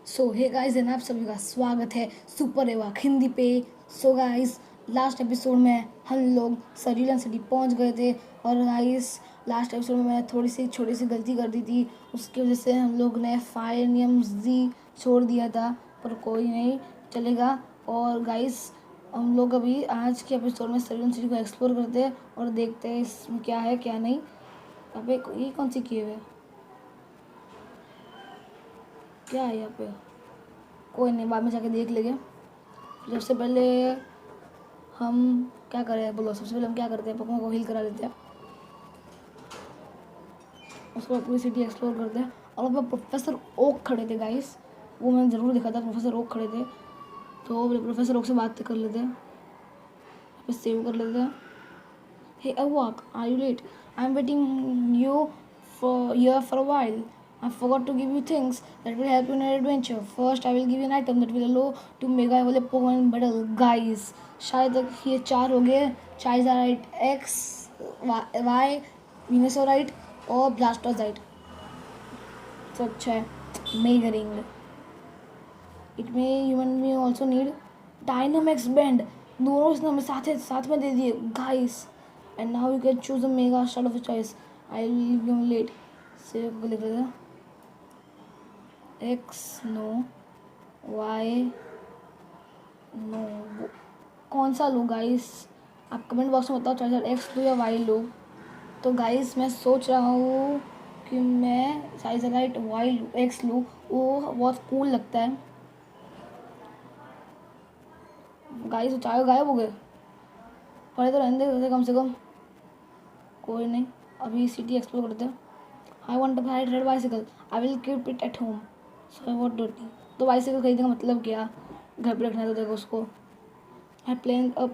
So hey guys and आप सभी का स्वागत है सुपर एवा हिंदी पे। सो गाइस लास्ट एपिसोड में हम लोग सरीलन सिटी पहुंच गए थे और गाइस लास्ट एपिसोड में मैंने थोड़ी सी छोटी सी गलती कर दी थी। उसकी वजह से हम लोग ने फायर नियम्स दी छोड़ दिया था, पर कोई नहीं, चलेगा। और गाइस हम लोग अभी आज के एपिसोड में सरीलन सिटी को एक्सप्लोर करते हैं और देखते हैं इसमें क्या है क्या नहीं। अबे ये कौन सी की है, क्या है यहाँ पे? कोई नहीं, बाद में जाके देख लेंगे। सबसे पहले हम क्या करें, बोलो। सबसे पहले हम क्या करते हैं, पोकेमॉन को हील करा लेते हैं, उसके बाद पूरी सिटी एक्सप्लोर करते हैं। और वहाँ पर प्रोफेसर ओक खड़े थे गाइस, वो मैंने ज़रूर देखा था, प्रोफेसर ओक खड़े थे। तो प्रोफेसर ओक से बात कर लेते हैं, फिर सेव कर लेते हैं। हे अवाक, are you late? I am waiting you for here for a while. I forgot to give you things that will help you in your adventure. First, I will give you an item that will allow to Mega Evolve Pokemon battle. Guys, शायद तक ये 4 हो गए। Charizardite X, Y, Venusaurite और Blastozyte। तो अच्छा है। Mega Ring. It may even may also need Dynamax Band. दोनों इसने हमें साथ में दे दिए guys. And now you can choose a Mega Start of your choice. I will leave you late. Save को लिख देते हैं। X नो, Y नो, कौन सा लूँ गाइस? आप कमेंट बॉक्स में बताओ, चाहे X लूँ या Y लूँ। तो गाइस मैं सोच रहा हूँ कि मैं चाइजरलाइट Y लूँ, X लूँ, वो बहुत कूल लगता है। गाइस तो चाहे गायब हो गए, पढ़े तो रहने दे कम से कम। कोई नहीं, अभी सिटी एक्सप्लोर करते हैं। I want to ride red bicycle. I will keep it at home. So I want dirty. तो बाइसिकल खरीदने का मतलब क्या? घर पे रखना है तो देखो उसको। A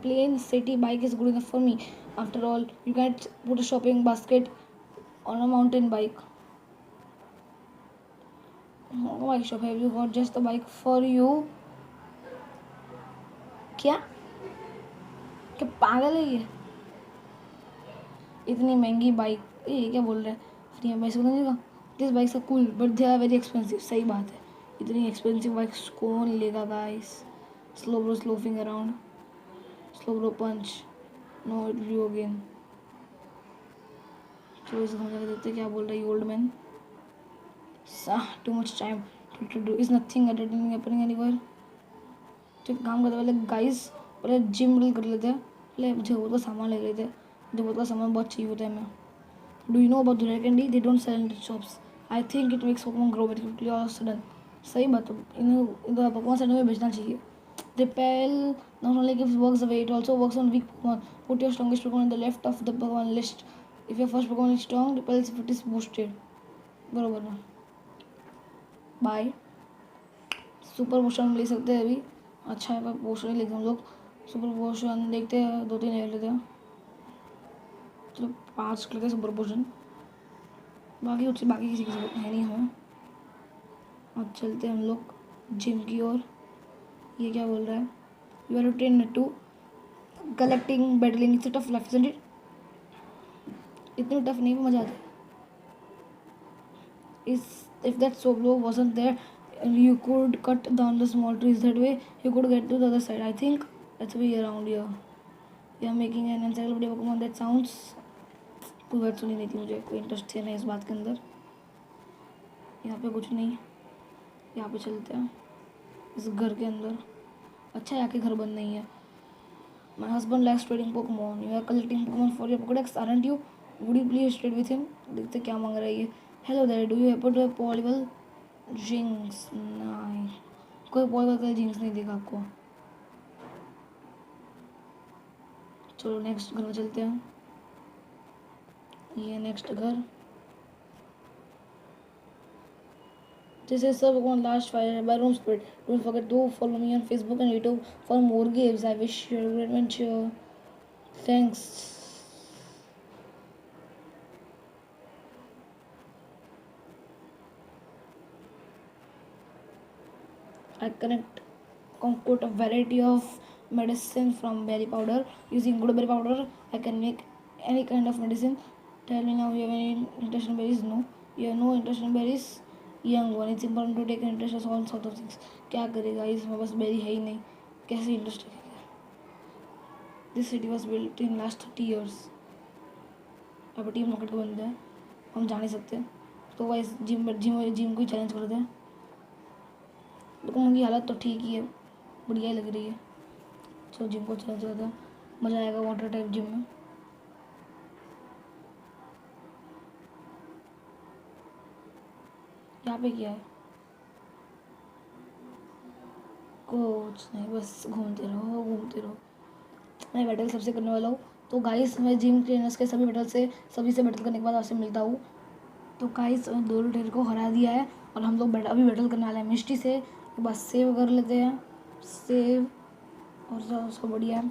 plain city bike is good enough for me. After all, you can't put a shopping basket on a mountain bike. Oh my shop, have you got just the bike for you? क्या पागल है ये? इतनी महंगी bike, ये क्या बोल रहे हैं? फ्री में बाइक नहीं देगा। This bikes are cool but they are very expensive. सही बात है, इतनी एक्सपेंसिव बाइक्स कौन लेगा guys? Slowbro sloughing around, Slowbro punch, no view again. चलो इसे समझा के देते क्या बोल रहा है old man. Too much time to do is nothing entertaining happening anywhere. तो एक काम करते पहले गाइस, पहले जिम बिल्ड कर लेते हैं। पहले मुझे बहुत का सामान ले लेते हैं, मुझे बहुत का सामान बहुत चाहिए होता है। मैं Do you know about the rare candy? They don't sell in the shops. I think it makes Pokemon grow very quickly all of a sudden. सही बात है, इन्हें Pokemon Center में बेचना चाहिए। Repel not only gives works away, it also works on weak Pokemon. Put your strongest Pokemon on the left of the Pokemon list. If your first Pokemon is strong, Repel's effect is boosted. बरोबर ना? Bye. Super पोशन ले सकते हैं अभी। अच्छा है, पर पोशन ही लेते हम लोग। सुपर पोशन देखते हैं, 2-3 ले लेते हैं। चलो 5 लेते हैं सुपर पोशन, बाकी किसी की जरूरत है नहीं हमें। अब चलते हैं हम लोग जिम की ओर। ये क्या बोल रहा है? You are train to collecting battling it's tough life isn't it? इतनी टफ नहीं, मजा आता है। If that Slowbro wasn't there you could cut down the small trees, that way you could get to the other side. I think that's way around here. We are making an encyclopedia Pokemon. That sounds, कोई बात सुनी नहीं थी मुझे, कोई interest थे नहीं इस बात के अंदर। यहाँ पे कुछ नहीं, यहाँ पे चलते हैं इस घर के अंदर। अच्छा, यहाँ के घर बंद नहीं है। My husband likes trading Pokemon. You are collecting Pokemon for your Pokédex, aren't you? Would you please trade with him? देखते क्या मांग रहा है ये। Hello there, do you happen to have Poliwhirl? Jinx? नहीं, कोई Poliwhirl का Jinx नहीं दिखा आपको। चलो नेक्स्ट घर में चलते हैं। ये नेक्स्ट घर। This is Pokemon Last Fire by Room Spirit. Don't forget to follow me on Facebook and YouTube for more games. I wish you a good adventure. Thanks. I concoct a variety of medicine from berry powder. Using good berry powder, I can make any kind of medicine. Tell me now, you have any interest in berries? No, you have no interest in berries. Young one it's important to take interest all sort of things. क्या करेगा, इसमें बस berry है ही नहीं, कैसे interest रखेगा। This city was built in last 30 years। अब team rocket का बंदा है, हम जा नहीं सकते, तो वह जिम जिम को ही चैलेंज करते हैं। लेकिन उनकी हालत तो ठीक ही है, बढ़िया ही लग रही है। सो जिम को चैलेंज करते हैं, मज़ा आएगा वाटर टाइप जिम में। यहाँ पे क्या है, कुछ नहीं, बस घूमते रहो घूमते रहो। मैं बैटल सबसे करने वाला हूँ। तो गाइस मैं जिम ट्रेनर्स के सभी से बैटल करने के बाद आपसे मिलता हूँ। तो गाइस दो ट्रेनर को हरा दिया है और हम लोग अभी बैटल करने वाले हैं मिस्टी से। बस सेव कर लेते हैं, सेव, और सब बढ़िया है।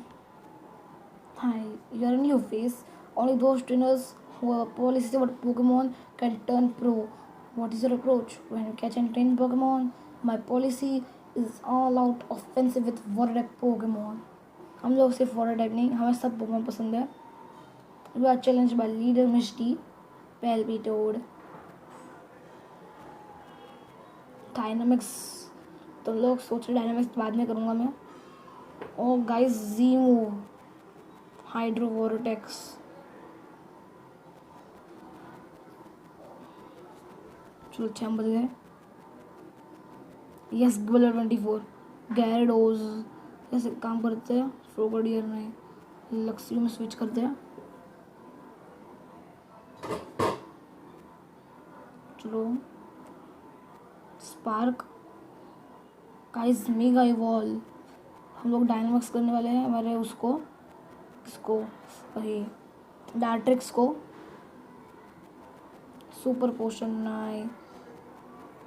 Hi, you are a new face. Only those trainers who are policies about Pokemon can turn pro. What is your approach when you catch and train Pokemon? My policy is all out offensive with water type Pokemon. हम लोग सिर्फ water type नहीं, हमें सब Pokemon पसंद है। We are challenged by leader Misty, Palpitoad, dynamics. तो लोग सोच रहे डायनामिक्स बाद में करूँगा मैं। और गाइस जीमो, हाइड्रो वोरोटेक्स, चलो 6 बज गए। यस गिबलर 24, गैरडोज। ऐसे काम करते हैं, फ्रोगडियर में लक्ष्मी में स्विच करते हैं। चलो स्पार्क, गाइस मेगा इवॉल्व। हम लोग डायनामिक्स करने वाले हैं हमारे उसको, इसको, वही डार्ट्रिक्स को। सुपर पोशन नहीं,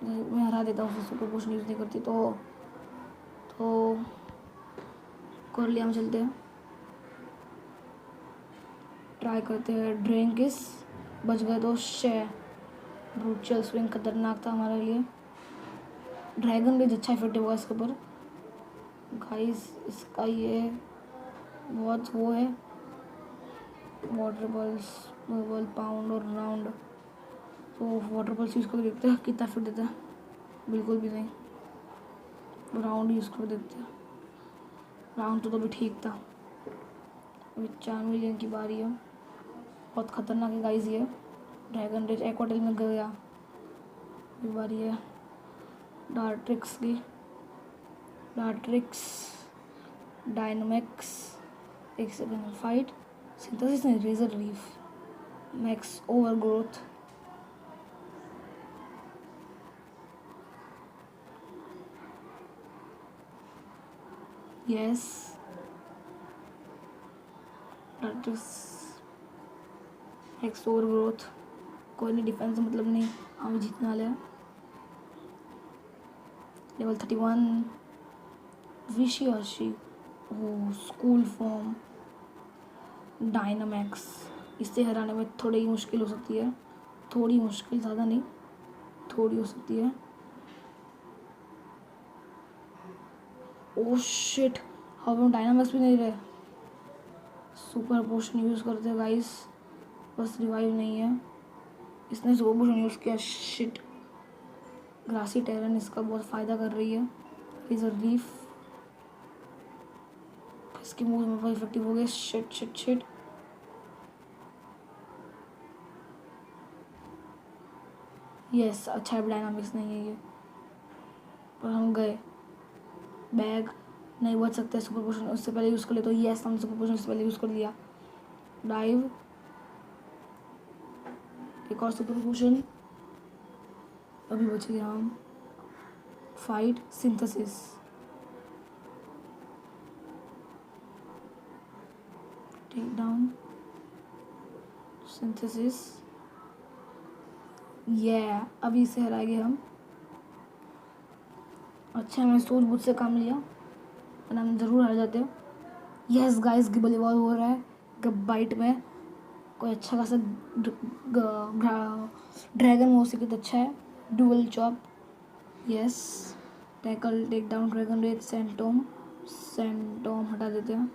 मैं हरा देता हूँ, सुपर पोशन यूज़ नहीं करती तो कर लिया। हम चलते हैं, ट्राई करते हैं। ड्रेंकिस बच गए तो ब्रूचल स्विंग खतरनाक था हमारे लिए। ड्रैगन रेज अच्छा इफेक्टिव होगा इसके ऊपर। गाइस इसका ये बहुत वो है, वाटर बॉल्स, बॉल पाउंड और राउंड। तो वाटर बॉल्स यूज़ करके देखते हैं कितना इफेक्ट देता है। बिल्कुल भी नहीं, राउंड यूज़ कर देखते हैं। राउंड तो भी ठीक था। अभी 4 मिलियन की बारी है, बहुत खतरनाक है गाइस ये। ड्रैगन रेज एक्वाटेल में गया, ये बारी है डार्ट्रिक्स की। डार्ट्रिक्स, डायनामिक्स, एक सेकेंड, फाइट, सिंथेसिस नहीं, razor leaf, max over growth. Yes Dartrix, max over growth, कोई नहीं, डिफेंस मतलब नहीं, हम जीतने वाले हैं। लेवल 31 विशियाशी, ओ स्कूल फॉर्म, डायनामैक्स। इससे हराने में थोड़ी ही मुश्किल हो सकती है, थोड़ी मुश्किल, ज़्यादा नहीं, थोड़ी हो सकती है। ओ शिट, हम डायनामैक्स भी नहीं रहे। सुपर पोशन यूज़ करते हैं गाइस, बस रिवाइव नहीं है। इसने सुपर पोशन यूज़ किया, शिट। ग्रासी टेरन इसका बहुत फ़ायदा कर रही है। रेजर रीफ, इसके मूव में बहुत इफेक्टिव हो गए। शिट शिट शिट, यस अच्छा है, डायनामिक्स नहीं है ये, पर हम गए। बैग नहीं बच सकते, सुपर पोशन उससे पहले यूज़ कर ले, तो यस हमने सुपर पोशन उससे पहले यूज़ कर लिया। डाइव, एक और सुपर पोशन, अभी बच गया हम। Fight, synthesis, take down, synthesis, ये अभी इसे हराएंगे हम। अच्छा मैंने सूझबूझ से काम लिया, वरना हम ज़रूर हार जाते हो। यस गाइस गिबल इवॉल्व हो रहा है गबाइट में। कोई अच्छा खासा ड्रैगन हो सके तो अच्छा है। Dual chop, yes. Tackle, take down, dragon rage, सेंटोम हटा देते हैं।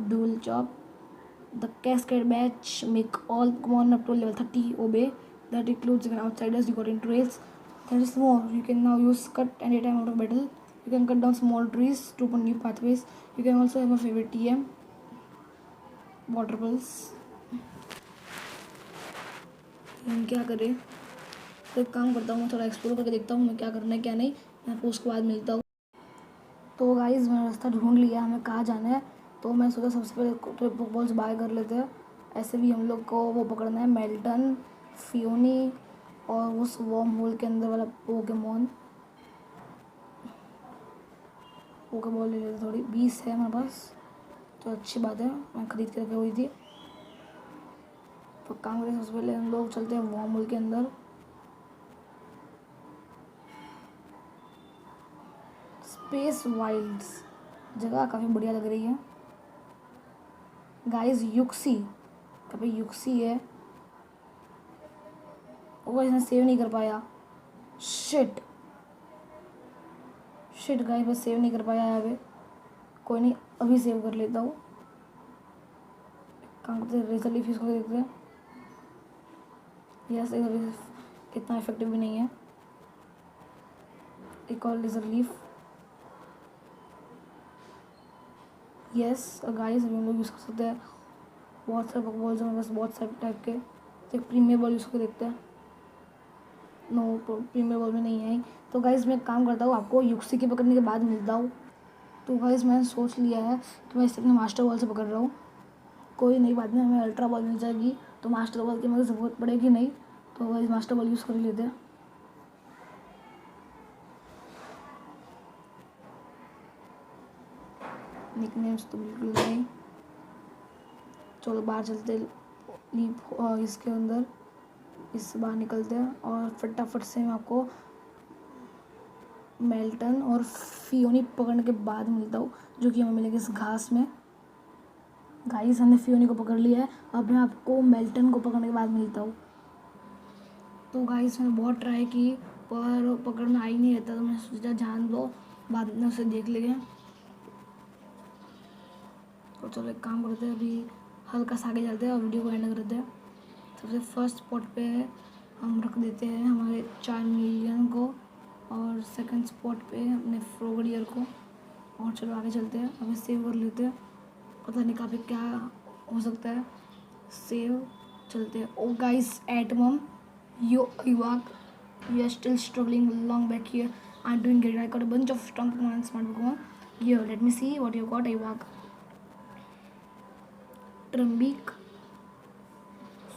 Dual chop, the cascade badge make all Pokemon up to level 30 obey that includes even outsiders. You got into raids. There is more. You can now use cut anytime out of battle. You can cut down small trees to open new pathways. You can also have a favorite TM. Water pulse. हम क्या करें, तो एक काम करता हूँ, मैं थोड़ा एक्सप्लोर करके देखता हूँ मैं क्या करना है क्या नहीं, मैं आपको उसके बाद मिलता हूँ। तो गाइस मैंने रास्ता ढूंढ लिया, हमें कहाँ जाना है। तो मैं सोचा सबसे पहले पोकेबॉल्स बाय कर लेते हैं। ऐसे भी हम लोग को वो पकड़ना है, मेल्टन, फियोनी और उस वॉर्म होल के अंदर वाला पोकेमॉन। पोकेबॉल ले लेते, थोड़ी 20 है हमारे पास, तो अच्छी बात है, मैं ख़रीद के रखी हुई थी। तो काम करें, सबसे पहले हम लोग चलते हैं वॉर्म होल के अंदर। स्पेस वाइल्ड्स जगह काफ़ी बढ़िया लग रही है गाइस। युक्सी, कभी युक्सी है, वो इसने सेव नहीं कर पाया। शिट शिट गाइस, बस सेव नहीं कर पाया है अभी। कोई नहीं, अभी सेव कर लेता हूँ। काम करते हैं, रेजर लीफ इसको देखते हैं। यस, इतना इफेक्टिव भी नहीं है। एक और लेजर लीफ। यस गाइस, अभी हम लोग यूज़ कर सकते हैं। बहुत सारे बॉल्स हैं बस, बहुत सारे टाइप के। तो एक प्रीमियर बॉल यूज़ करके देखते हैं। नो, प्रीमियर बॉल में नहीं है। तो गाइस मैं काम करता हूँ, आपको युक्सी के पकड़ने के बाद मिलता हूँ। तो गाइस मैंने सोच लिया है कि मैं इसे अपने मास्टर बॉल से पकड़ रहा हूँ। कोई नई बात नहीं, हमें अल्ट्रा बॉल मिल जाएगी तो मास्टर बॉल की मुझे ज़रूरत पड़ेगी नहीं। तो गाइस मास्टर बॉल यूज़ कर लेते हैं। निकनेम्स तो बिल्कुल नहीं। चलो बाहर चलते, लीप इसके अंदर, इससे बाहर निकलते हैं और फटाफट से मैं आपको मेल्टन और फियोनी पकड़ने के बाद मिलता हूँ, जो कि हमें मिलेगी इस घास में। गाइस हमने फियोनी को पकड़ लिया है, अब मैं आपको मेल्टन को पकड़ने के बाद मिलता हूँ। तो गाइस मैंने बहुत ट्राई की पर पकड़ना आ ही नहीं रहता, तो मैंने सोचा जान दो, बाद में उसे देख लेंगे। तो चलो एक काम करते हैं, अभी हल्का सा आगे चलते हैं और वीडियो को एंड करते हैं। सबसे फर्स्ट स्पॉट पे हम रख देते हैं हमारे चार्मिलियन को, और सेकंड स्पॉट पे अपने फ्रोगडियर को। और चलो आगे चलते हैं, अभी सेव कर लेते हैं, पता नहीं कहाँ पे क्या हो सकता है। सेव, चलते हैं। ओ guys, एटमम, you Iwak, you are still struggling long back here. I'm doing great. I got a bunch of strong Pokemon and smart Pokemon. Here, let me see what you got, Iwak. Trumbeak,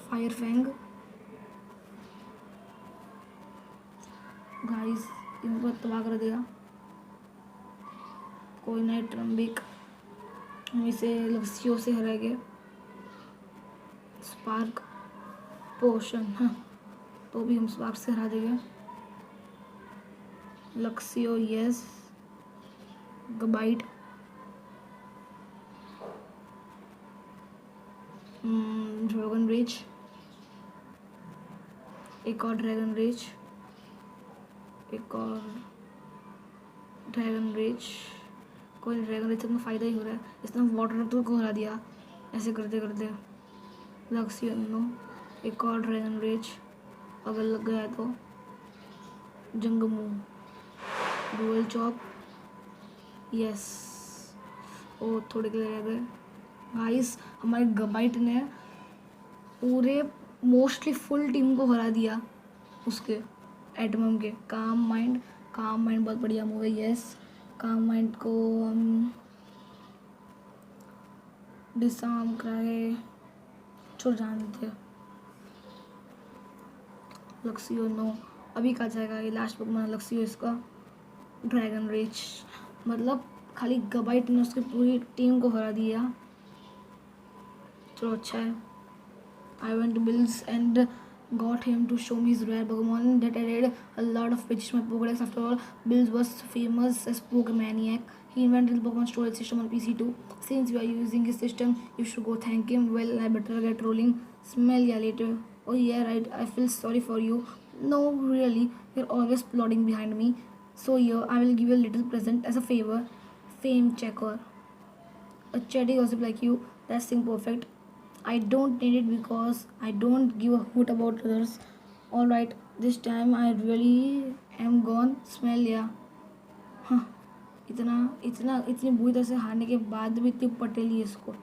Firefang. Guys, इनको तबाह कर देगा। कोई नहीं, ट्रम्बिक हम इसे लक्सियो से हरा गए। स्पार्क पोशन, हाँ तो भी हम स्पार्क से हरा देंगे। लक्सियो यस, गबाइट, ड्रैगन रेज, एक और ड्रैगन रेज, एक और ड्रैगन रेज। कोई ड्रैगन रेज से अपना फ़ायदा ही हो रहा है, इसने वाटर तो को हरा दिया ऐसे करते करते। लक्सियो नो, एक और ड्रैगन रेज, अगर लग गया है तो जंगमू, डुअल चॉप, यस। ओ थोड़े के लिए रह गए। गाइस हमारे गबाइट ने पूरे मोस्टली फुल टीम को हरा दिया उसके एटमम के। काम माइंड, काम माइंड बहुत बढ़िया मूव है, यस। काम माइंड को हम डिसार्म कराए, छोड़ जान देते। लक्सियो नो, अभी कहा जाएगा, ये लास्ट पोकेमॉन लक्सियो इसका। ड्रैगन रेज, मतलब खाली गबाइट ने उसकी पूरी टीम को हरा दिया। चलो अच्छा है। I went to Bill's and got him to show me his rare Pokemon that added a lot of pages to my Pokédex. After all, Bills was famous as Pokemaniac. He invented the Pokemon storage system on PC too. Since you are using his system, you should go thank him. Well, I better get rolling. Smell ya later. Oh yeah, right. I feel sorry for you. No, really. You're always plodding behind me. So here, I will give you a little present as a favor. Fame checker. A chatty gossip like you. That's thing perfect. I don't need it because I don't give a hoot about others. All right, this time I really am gonna smell ya. हाँ, इतनी बुरी तरह से हारने के बाद भी इतनी पटेली है इसको।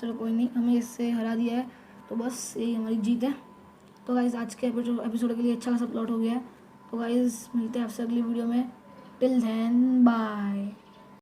चलो कोई नहीं, हमें इससे हरा दिया है तो बस यही हमारी जीत है। तो गाइज़ आज के एपिसोड के लिए अच्छा खासा प्लॉट हो गया है। तो गाइज़ मिलते हैं आपसे अगली वीडियो में। Till then bye.